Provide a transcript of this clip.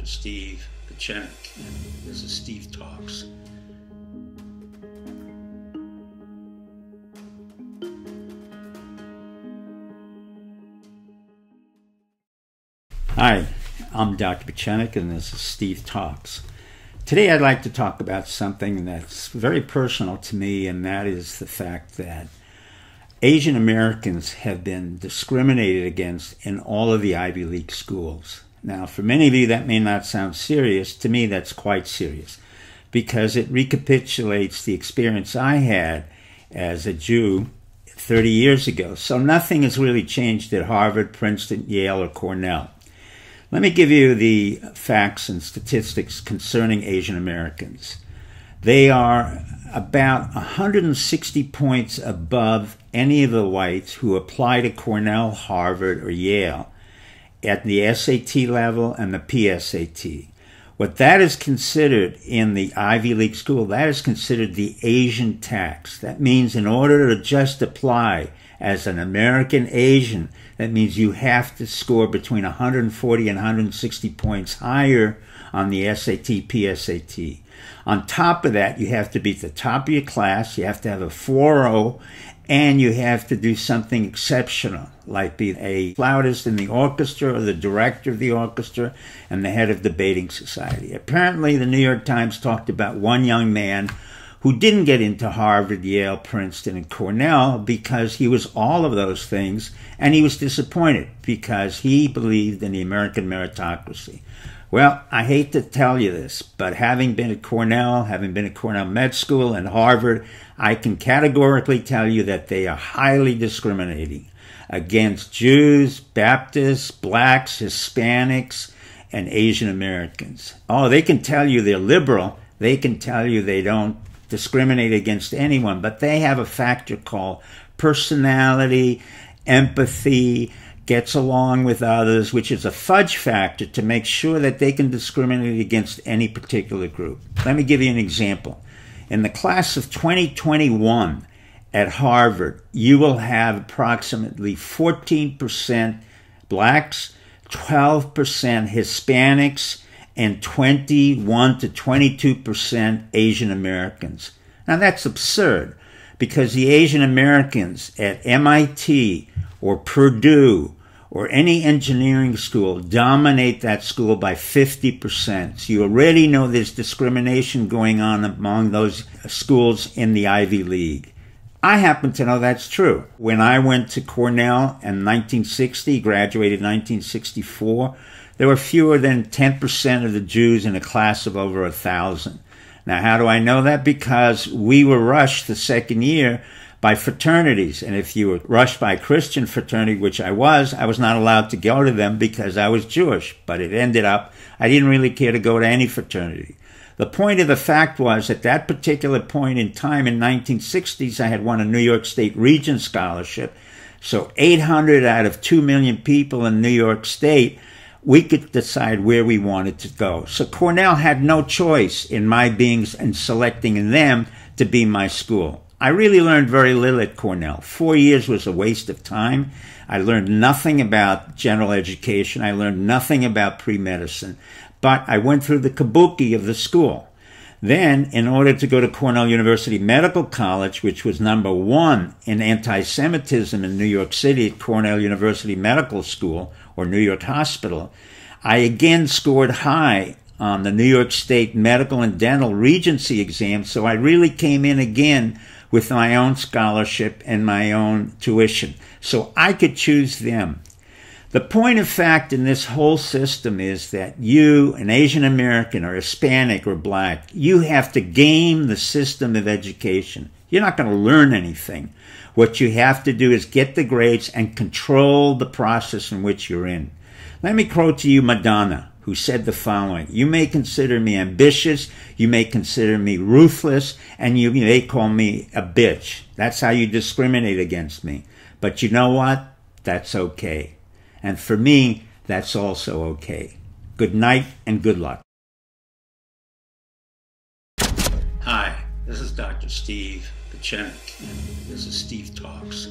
Dr. Steve Pechenik, and this is Steve Talks. Hi, I'm Dr. Pechenik, and this is Steve Talks. Today I'd like to talk about something that's very personal to me, and that is the fact that Asian Americans have been discriminated against in all of the Ivy League schools. Now, for many of you that may not sound serious. To me that's quite serious, because it recapitulates the experience I had as a Jew 30 years ago. So nothing has really changed at Harvard, Princeton, Yale, or Cornell. Let me give you the facts and statistics concerning Asian Americans. They are about 160 points above any of the whites who apply to Cornell, Harvard, or Yale at the SAT level and the PSAT. What that is considered in the Ivy League school, that is considered the Asian tax. That means in order to just apply as an American Asian, that means you have to score between 140 and 160 points higher on the SAT, PSAT. On top of that, you have to be at the top of your class, you have to have a 4.0, and you have to do something exceptional, like be a flautist in the orchestra or the director of the orchestra and the head of the debating society. Apparently, the New York Times talked about one young man who didn't get into Harvard, Yale, Princeton, and Cornell because he was all of those things, and he was disappointed because he believed in the American meritocracy. Well, I hate to tell you this, but having been at Cornell Med School and Harvard, I can categorically tell you that they are highly discriminating against Jews, Baptists, blacks, Hispanics, and Asian Americans. Oh, they can tell you they're liberal. They can tell you they don't discriminate against anyone, but they have a factor called personality, empathy, gets along with others, which is a fudge factor to make sure that they can discriminate against any particular group. Let me give you an example. In the class of 2021 at Harvard, you will have approximately 14% blacks, 12% Hispanics, and 21 to 22% Asian Americans. Now that's absurd, because the Asian Americans at MIT or Purdue or any engineering school dominate that school by 50%. So you already know there's discrimination going on among those schools in the Ivy League. I happen to know that's true. When I went to Cornell in 1960, graduated in 1964, there were fewer than 10% of the Jews in a class of over 1,000. Now, how do I know that? Because we were rushed the second year by fraternities. And if you were rushed by a Christian fraternity, which I was not allowed to go to them because I was Jewish. But it ended up, I didn't really care to go to any fraternity. The point of the fact was, at that particular point in time in 1960s, I had won a New York State Regent Scholarship. So 800 out of 2 million people in New York State, we could decide where we wanted to go. So Cornell had no choice in my being and selecting them to be my school. I really learned very little at Cornell. 4 years was a waste of time. I learned nothing about general education. I learned nothing about pre-medicine. But I went through the kabuki of the school. Then, in order to go to Cornell University Medical College, which was #1 in anti-Semitism in New York City at Cornell University Medical School, or New York Hospital, I again scored high on the New York State Medical and Dental Regency exam, so I really came in again with my own scholarship and my own tuition. So I could choose them. The point of fact in this whole system is that you, an Asian American or Hispanic or black, you have to game the system of education. You're not going to learn anything. What you have to do is get the grades and control the process in which you're in. Let me quote to you Madonna, who said the following: "You may consider me ambitious, you may consider me ruthless, and you may call me a bitch. That's how you discriminate against me. But you know what? That's okay. And for me, that's also okay. Good night and good luck." Hi, this is Dr. Steve Pechenik, and this is Steve Talks.